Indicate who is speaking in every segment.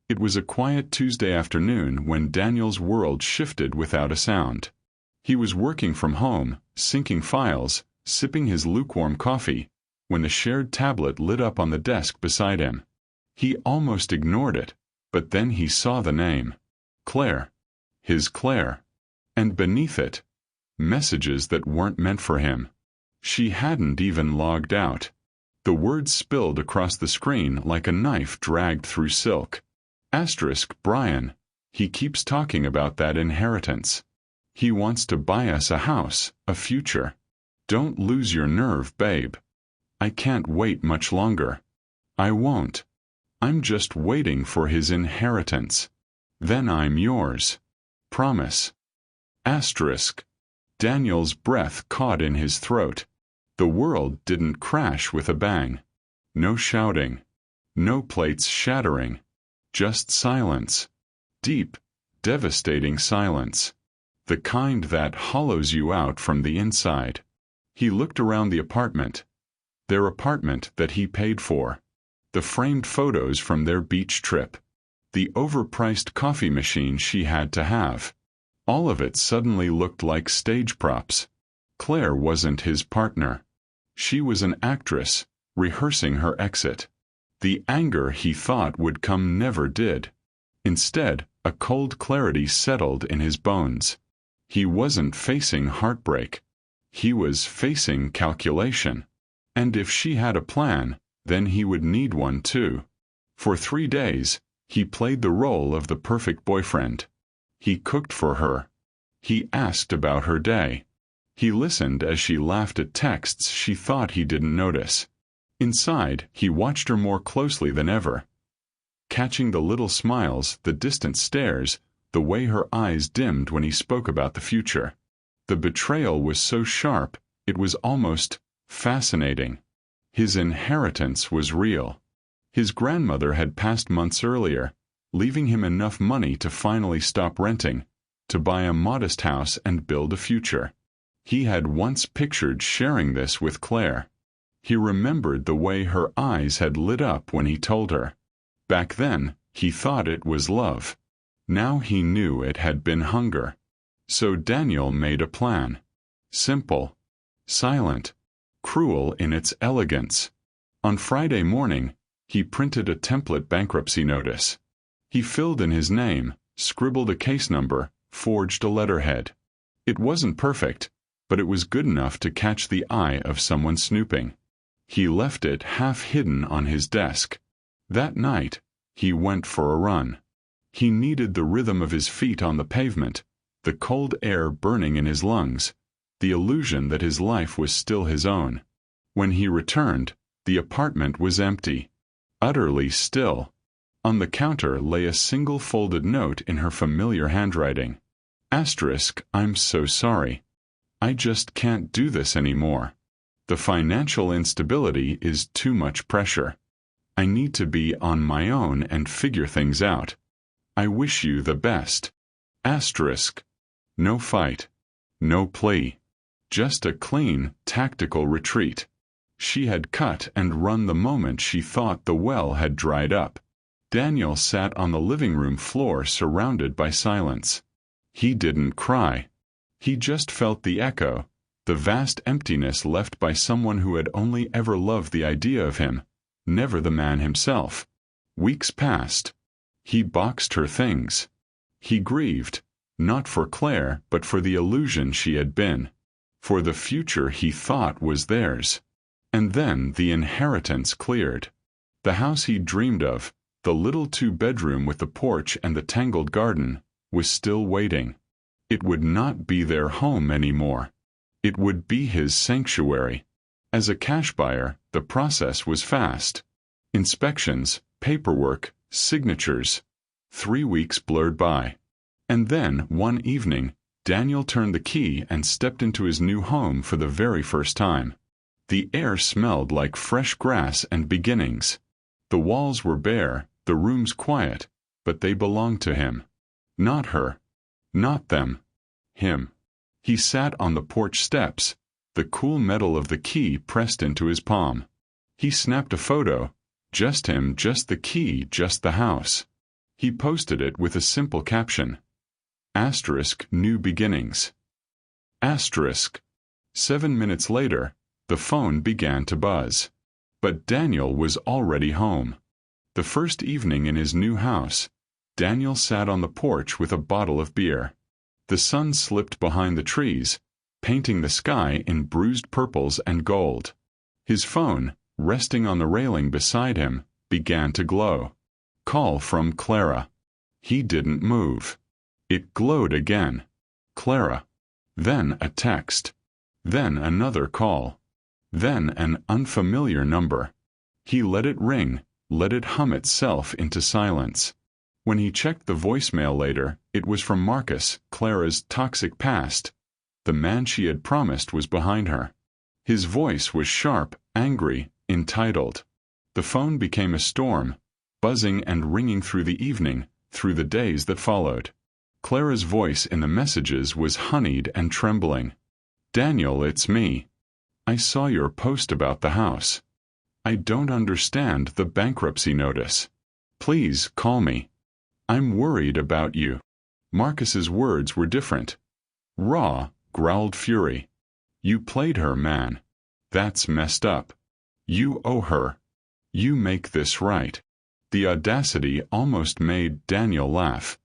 Speaker 1: It was a quiet Tuesday afternoon when Daniel's world shifted without a sound. He was working from home, syncing files, sipping his lukewarm coffee, when the shared tablet lit up on the desk beside him. He almost ignored it, but then he saw the name. Claire. His Claire. And beneath it, messages that weren't meant for him. She hadn't even logged out. The words spilled across the screen like a knife dragged through silk. Brian. He keeps talking about that inheritance. He wants to buy us a house, a future. Don't lose your nerve, babe. I can't wait much longer. I won't. I'm just waiting for his inheritance. Then I'm yours. Promise. Daniel's breath caught in his throat. The world didn't crash with a bang. No shouting. No plates shattering. Just silence. Deep, devastating silence. The kind that hollows you out from the inside. He looked around the apartment. Their apartment that he paid for. The framed photos from their beach trip. The overpriced coffee machine she had to have. All of it suddenly looked like stage props. Claire wasn't his partner. She was an actress, rehearsing her exit. The anger he thought would come never did. Instead, a cold clarity settled in his bones. He wasn't facing heartbreak. He was facing calculation. And if she had a plan, then he would need one too. For 3 days, he played the role of the perfect boyfriend. He cooked for her. He asked about her day. He listened as she laughed at texts she thought he didn't notice. Inside, he watched her more closely than ever. Catching the little smiles, the distant stares, the way her eyes dimmed when he spoke about the future. The betrayal was so sharp, it was almost fascinating. His inheritance was real. His grandmother had passed months earlier, leaving him enough money to finally stop renting, to buy a modest house and build a future. He had once pictured sharing this with Claire. He remembered the way her eyes had lit up when he told her. Back then, he thought it was love. Now he knew it had been hunger. So Daniel made a plan. Simple. Silent. Cruel in its elegance. On Friday morning, he printed a template bankruptcy notice. He filled in his name, scribbled a case number, forged a letterhead. It wasn't perfect, but it was good enough to catch the eye of someone snooping. He left it half hidden on his desk. That night, he went for a run. He needed the rhythm of his feet on the pavement, the cold air burning in his lungs, the illusion that his life was still his own. When he returned, the apartment was empty, utterly still. On the counter lay a single folded note in her familiar handwriting. I'm so sorry. I just can't do this anymore. The financial instability is too much pressure. I need to be on my own and figure things out. I wish you the best. No fight. No plea. Just a clean, tactical retreat. She had cut and run the moment she thought the well had dried up. Daniel sat on the living room floor surrounded by silence. He didn't cry. He just felt the echo, the vast emptiness left by someone who had only ever loved the idea of him, never the man himself. Weeks passed. He boxed her things. He grieved, not for Claire, but for the illusion she had been, for the future he thought was theirs. And then the inheritance cleared. The house he dreamed of, the little 2-bedroom with the porch and the tangled garden, was still waiting. It would not be their home anymore. It would be his sanctuary. As a cash buyer, the process was fast. Inspections, paperwork, signatures. 3 weeks blurred by. And then, one evening, Daniel turned the key and stepped into his new home for the very first time. The air smelled like fresh grass and beginnings. The walls were bare, the rooms quiet, but they belonged to him. Not her. Not them. Him. He sat on the porch steps, the cool metal of the key pressed into his palm. He snapped a photo. Just him, just the key, just the house. He posted it with a simple caption. Asterisk new beginnings. Asterisk. 7 minutes later, the phone began to buzz. But Daniel was already home. The first evening in his new house, Daniel sat on the porch with a bottle of beer. The sun slipped behind the trees, painting the sky in bruised purples and gold. His phone, resting on the railing beside him, began to glow. Call from Clara. He didn't move. It glowed again. Clara. Then a text. Then another call. Then an unfamiliar number. He let it ring, let it hum itself into silence. When he checked the voicemail later, it was from Marcus, Clara's toxic past. The man she had promised was behind her. His voice was sharp, angry, entitled. The phone became a storm, buzzing and ringing through the evening, through the days that followed. Clara's voice in the messages was honeyed and trembling. Daniel, it's me. I saw your post about the house. I don't understand the bankruptcy notice. Please call me. I'm worried about you. Marcus's words were different. Raw, growled fury. You played her, man. That's messed up. You owe her. You make this right. The audacity almost made Daniel laugh.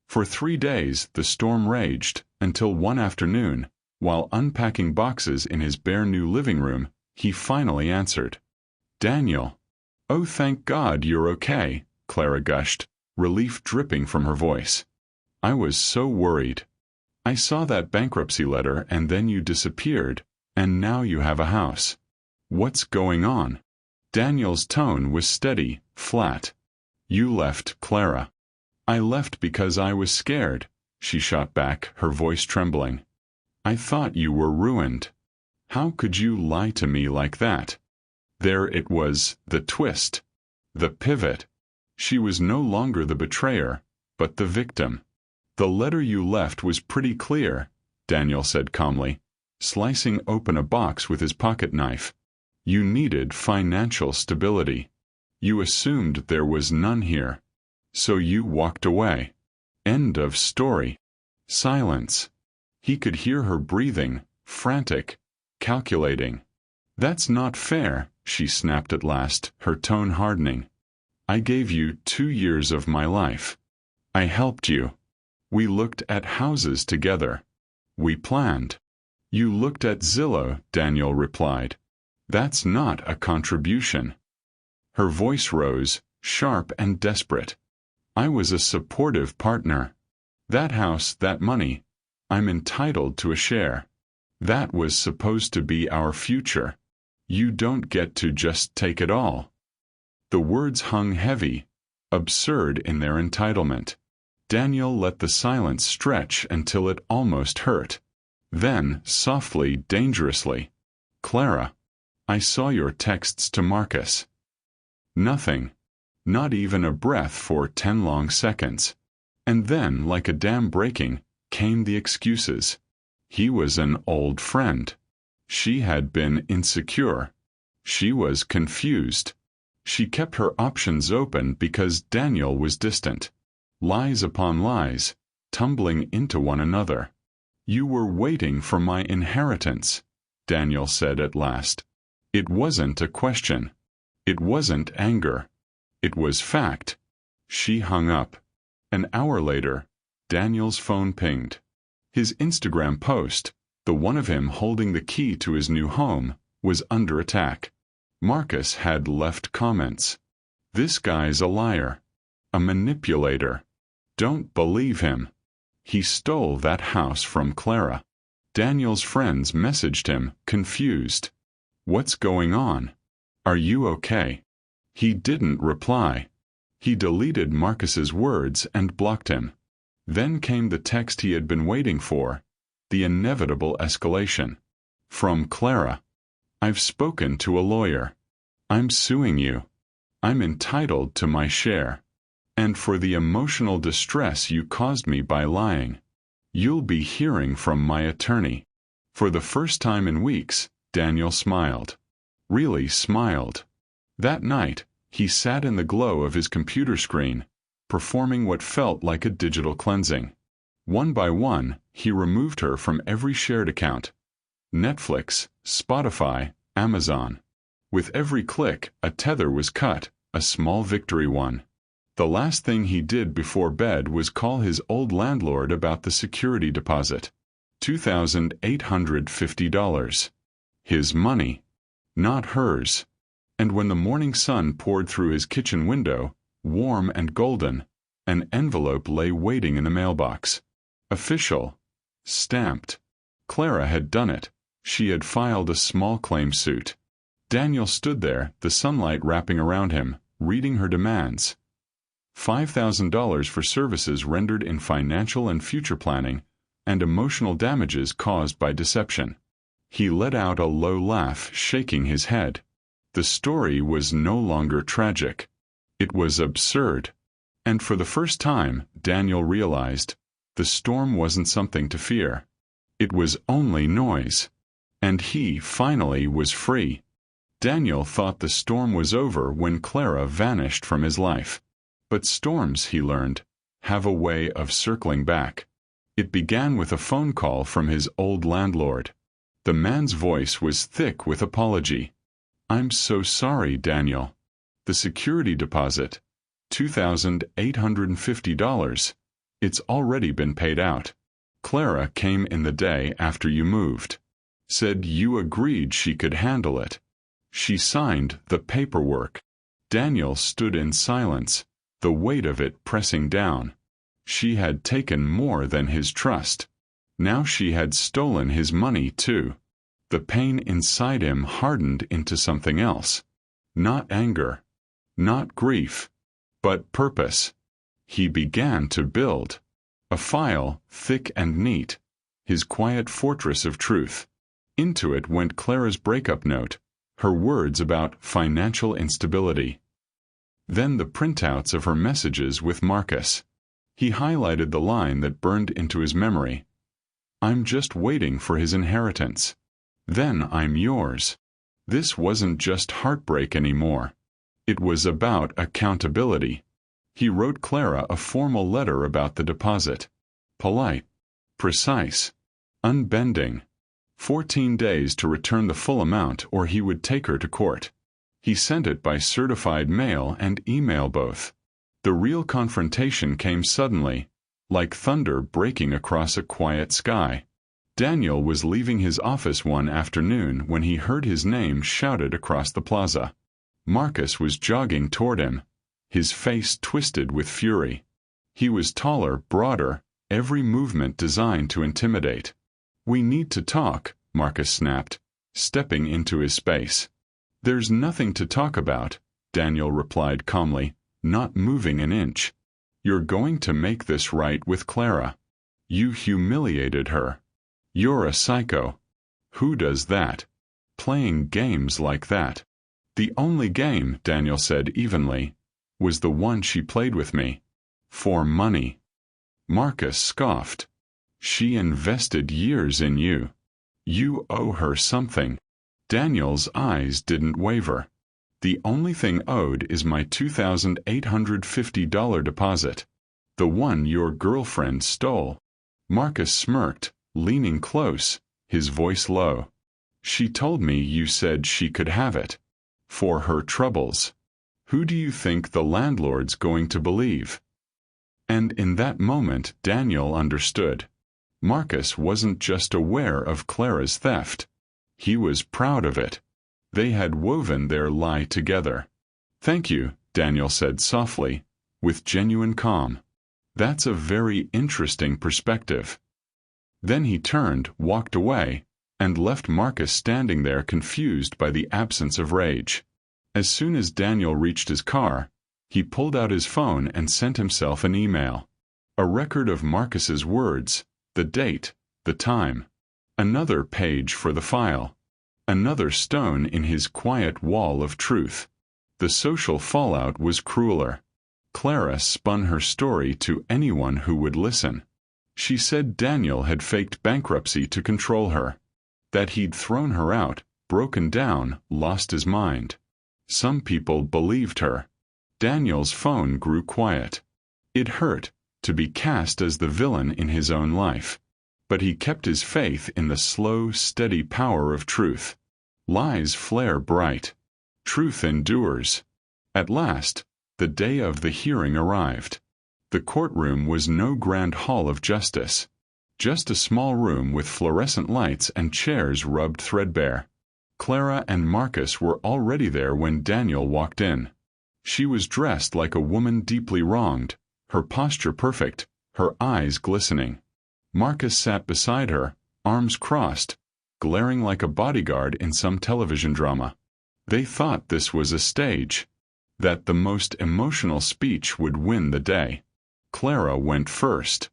Speaker 1: For 3 days the storm raged, until one afternoon, while unpacking boxes in his bare new living room, he finally answered. Daniel. Oh, thank God you're okay, Clara gushed, relief dripping from her voice. I was so worried. I saw that bankruptcy letter and then you disappeared, and now you have a house. What's going on? Daniel's tone was steady, flat. You left, Clara. I left because I was scared, she shot back, her voice trembling. I thought you were ruined. How could you lie to me like that? There it was, the twist. The pivot. She was no longer the betrayer, but the victim. The letter you left was pretty clear, Daniel said calmly, slicing open a box with his pocket knife. You needed financial stability. You assumed there was none here. So you walked away. End of story. Silence. He could hear her breathing, frantic, calculating. That's not fair, she snapped at last, her tone hardening. I gave you 2 years of my life. I helped you. We looked at houses together. We planned. You looked at Zillow, Daniel replied. That's not a contribution. Her voice rose, sharp and desperate. I was a supportive partner. That house, that money, I'm entitled to a share. That was supposed to be our future. You don't get to just take it all. The words hung heavy, absurd in their entitlement. Daniel let the silence stretch until it almost hurt. Then, softly, dangerously, Clara, I saw your texts to Marcus. Nothing. Not even a breath for 10 long seconds. And then, like a dam breaking, came the excuses. He was an old friend. She had been insecure. She was confused. She kept her options open because Daniel was distant. Lies upon lies, tumbling into one another. You were waiting for my inheritance, Daniel said at last. It wasn't a question. It wasn't anger. It was fact. She hung up. An hour later, Daniel's phone pinged. His Instagram post, the one of him holding the key to his new home, was under attack. Marcus had left comments. This guy's a liar. A manipulator. Don't believe him. He stole that house from Clara. Daniel's friends messaged him, confused. What's going on? Are you okay? He didn't reply. He deleted Marcus's words and blocked him. Then came the text he had been waiting for, the inevitable escalation. From Clara. I've spoken to a lawyer. I'm suing you. I'm entitled to my share. And for the emotional distress you caused me by lying. You'll be hearing from my attorney. For the first time in weeks, Daniel smiled. Really smiled. That night, he sat in the glow of his computer screen, performing what felt like a digital cleansing. One by one, he removed her from every shared account: Netflix, Spotify, Amazon. With every click, a tether was cut, a small victory won. The last thing he did before bed was call his old landlord about the security deposit. $2,850. His money, not hers. And when the morning sun poured through his kitchen window, warm and golden, an envelope lay waiting in the mailbox. Official. Stamped. Clara had done it. She had filed a small claim suit. Daniel stood there, the sunlight wrapping around him, reading her demands. $5,000 for services rendered in financial and future planning, and emotional damages caused by deception. He let out a low laugh, shaking his head. The story was no longer tragic. It was absurd. And for the first time, Daniel realized, the storm wasn't something to fear. It was only noise. And he, finally, was free. Daniel thought the storm was over when Clara vanished from his life. But storms, he learned, have a way of circling back. It began with a phone call from his old landlord. The man's voice was thick with apology. "I'm so sorry, Daniel. The security deposit, $2,850. It's already been paid out. Clara came in the day after you moved. Said you agreed she could handle it. She signed the paperwork." Daniel stood in silence, the weight of it pressing down. She had taken more than his trust. Now she had stolen his money, too. The pain inside him hardened into something else. Not anger. Not grief. But purpose. He began to build. A file, thick and neat. His quiet fortress of truth. Into it went Clara's breakup note, her words about financial instability. Then the printouts of her messages with Marcus. He highlighted the line that burned into his memory. "I'm just waiting for his inheritance. Then I'm yours." This wasn't just heartbreak anymore. It was about accountability. He wrote Clara a formal letter about the deposit. Polite. Precise. Unbending. 14 days to return the full amount or he would take her to court. He sent it by certified mail and email both. The real confrontation came suddenly, like thunder breaking across a quiet sky. Daniel was leaving his office one afternoon when he heard his name shouted across the plaza. Marcus was jogging toward him, his face twisted with fury. He was taller, broader, every movement designed to intimidate. "We need to talk," Marcus snapped, stepping into his space. "There's nothing to talk about," Daniel replied calmly, not moving an inch. "You're going to make this right with Clara. You humiliated her. You're a psycho. Who does that? Playing games like that." "The only game," Daniel said evenly, "was the one she played with me. For money." Marcus scoffed. "She invested years in you. You owe her something." Daniel's eyes didn't waver. "The only thing owed is my $2,850 deposit. The one your girlfriend stole." Marcus smirked, leaning close, his voice low. "She told me you said she could have it. For her troubles. Who do you think the landlord's going to believe?" And in that moment Daniel understood. Marcus wasn't just aware of Clara's theft. He was proud of it. They had woven their lie together. "Thank you," Daniel said softly, with genuine calm. "That's a very interesting perspective." Then he turned, walked away, and left Marcus standing there confused by the absence of rage. As soon as Daniel reached his car, he pulled out his phone and sent himself an email. A record of Marcus's words, the date, the time. Another page for the file. Another stone in his quiet wall of truth. The social fallout was crueler. Clara spun her story to anyone who would listen. She said Daniel had faked bankruptcy to control her. That he'd thrown her out, broken down, lost his mind. Some people believed her. Daniel's phone grew quiet. It hurt to be cast as the villain in his own life. But he kept his faith in the slow, steady power of truth. Lies flare bright. Truth endures. At last, the day of the hearing arrived. The courtroom was no grand hall of justice. Just a small room with fluorescent lights and chairs rubbed threadbare. Clara and Marcus were already there when Daniel walked in. She was dressed like a woman deeply wronged, her posture perfect, her eyes glistening. Marcus sat beside her, arms crossed, glaring like a bodyguard in some television drama. They thought this was a stage, that the most emotional speech would win the day. Clara went first.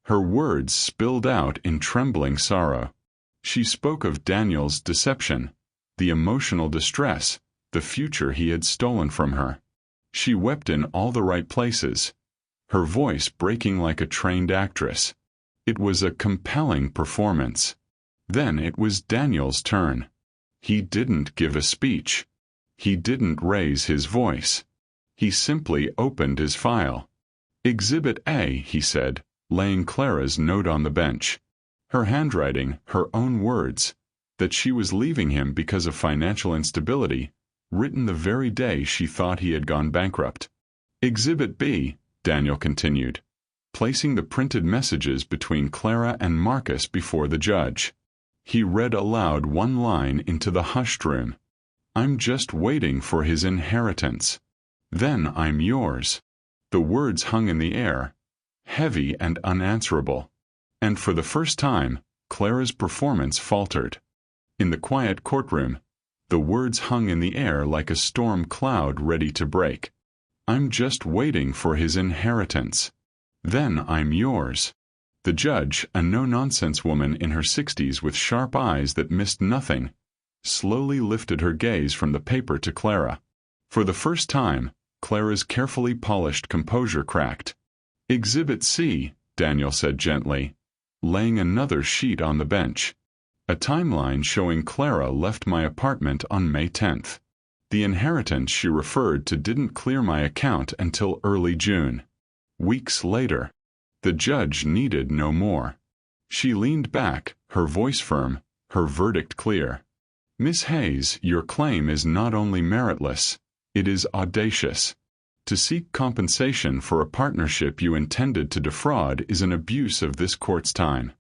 Speaker 1: Her words spilled out in trembling sorrow. She spoke of Daniel's deception, the emotional distress, the future he had stolen from her. She wept in all the right places, her voice breaking like a trained actress. It was a compelling performance. Then it was Daniel's turn. He didn't give a speech. He didn't raise his voice. He simply opened his file. "Exhibit A," he said, laying Clara's note on the bench. Her handwriting, her own words, that she was leaving him because of financial instability, written the very day she thought he had gone bankrupt. "Exhibit B," Daniel continued, placing the printed messages between Clara and Marcus before the judge. He read aloud one line into the hushed room. "I'm just waiting for his inheritance. Then I'm yours." The words hung in the air, heavy and unanswerable. And for the first time, Clara's performance faltered. In the quiet courtroom, the words hung in the air like a storm cloud ready to break. "I'm just waiting for his inheritance. Then I'm yours." The judge, a no-nonsense woman in her 60s with sharp eyes that missed nothing, slowly lifted her gaze from the paper to Clara. For the first time, Clara's carefully polished composure cracked. "Exhibit C," Daniel said gently, laying another sheet on the bench. "A timeline showing Clara left my apartment on May 10th. The inheritance she referred to didn't clear my account until early June. Weeks later." The judge needed no more. She leaned back, her voice firm, her verdict clear. "Miss Hayes, your claim is not only meritless, it is audacious. To seek compensation for a partnership you intended to defraud is an abuse of this court's time."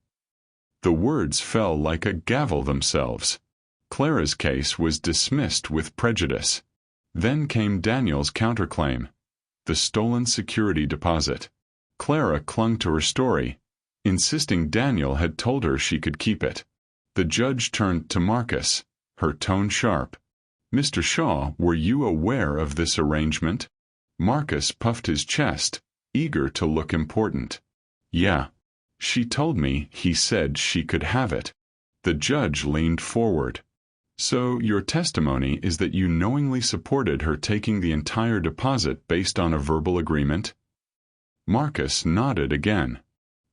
Speaker 1: The words fell like a gavel themselves. Clara's case was dismissed with prejudice. Then came Daniel's counterclaim, the stolen security deposit. Clara clung to her story, insisting Daniel had told her she could keep it. The judge turned to Marcus, her tone sharp. "Mr. Shaw, were you aware of this arrangement?" Marcus puffed his chest, eager to look important. "Yeah. She told me," he said, "she could have it." The judge leaned forward. "So your testimony is that you knowingly supported her taking the entire deposit based on a verbal agreement?" Marcus nodded again.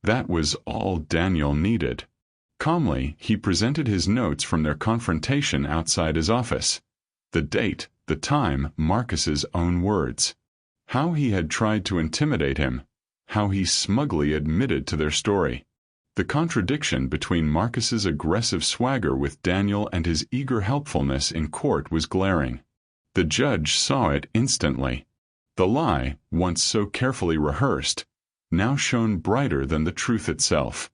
Speaker 1: That was all Daniel needed. Calmly, he presented his notes from their confrontation outside his office. The date, the time, Marcus's own words. How he had tried to intimidate him, how he smugly admitted to their story. The contradiction between Marcus's aggressive swagger with Daniel and his eager helpfulness in court was glaring. The judge saw it instantly. The lie, once so carefully rehearsed, now shone brighter than the truth itself.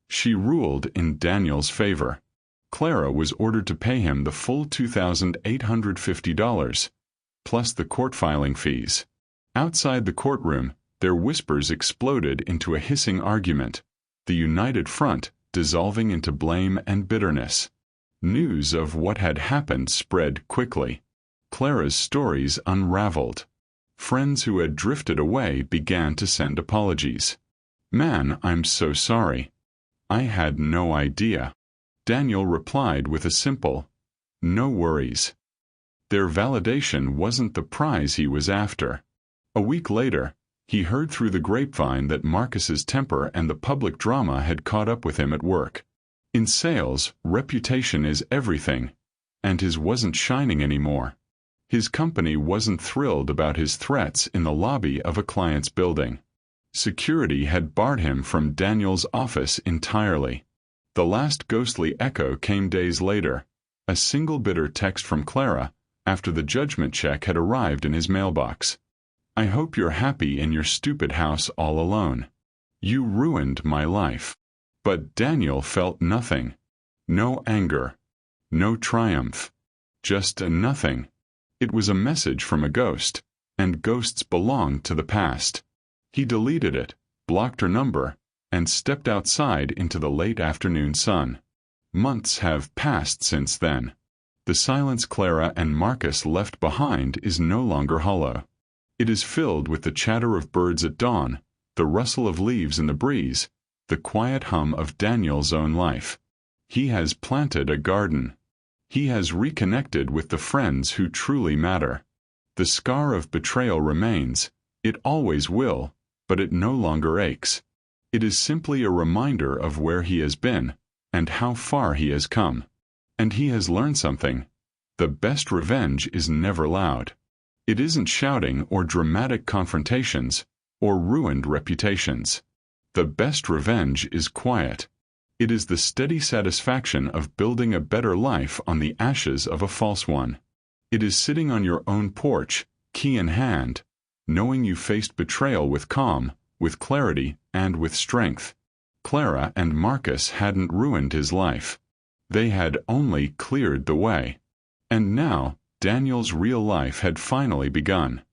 Speaker 1: She ruled in Daniel's favor. Clara was ordered to pay him the full $2,850, plus the court filing fees. Outside the courtroom, their whispers exploded into a hissing argument, the united front dissolving into blame and bitterness. News of what had happened spread quickly. Clara's stories unraveled. Friends who had drifted away began to send apologies. "Man, I'm so sorry. I had no idea." Daniel replied with a simple, "No worries." Their validation wasn't the prize he was after. A week later, he heard through the grapevine that Marcus's temper and the public drama had caught up with him at work. In sales, reputation is everything, and his wasn't shining anymore. His company wasn't thrilled about his threats in the lobby of a client's building. Security had barred him from Daniel's office entirely. The last ghostly echo came days later, a single bitter text from Clara, after the judgment check had arrived in his mailbox. "I hope you're happy in your stupid house all alone. You ruined my life." But Daniel felt nothing. No anger. No triumph. Just a nothing. It was a message from a ghost, and ghosts belong to the past. He deleted it, blocked her number, and stepped outside into the late afternoon sun. Months have passed since then. The silence Clara and Marcus left behind is no longer hollow. It is filled with the chatter of birds at dawn, the rustle of leaves in the breeze, the quiet hum of Daniel's own life. He has planted a garden. He has reconnected with the friends who truly matter. The scar of betrayal remains. It always will, but it no longer aches. It is simply a reminder of where he has been, and how far he has come. And he has learned something. The best revenge is never loud. It isn't shouting or dramatic confrontations, or ruined reputations. The best revenge is quiet. It is the steady satisfaction of building a better life on the ashes of a false one. It is sitting on your own porch, key in hand, knowing you faced betrayal with calm, with clarity, and with strength. Clara and Marcus hadn't ruined his life. They had only cleared the way. And now, Daniel's real life had finally begun.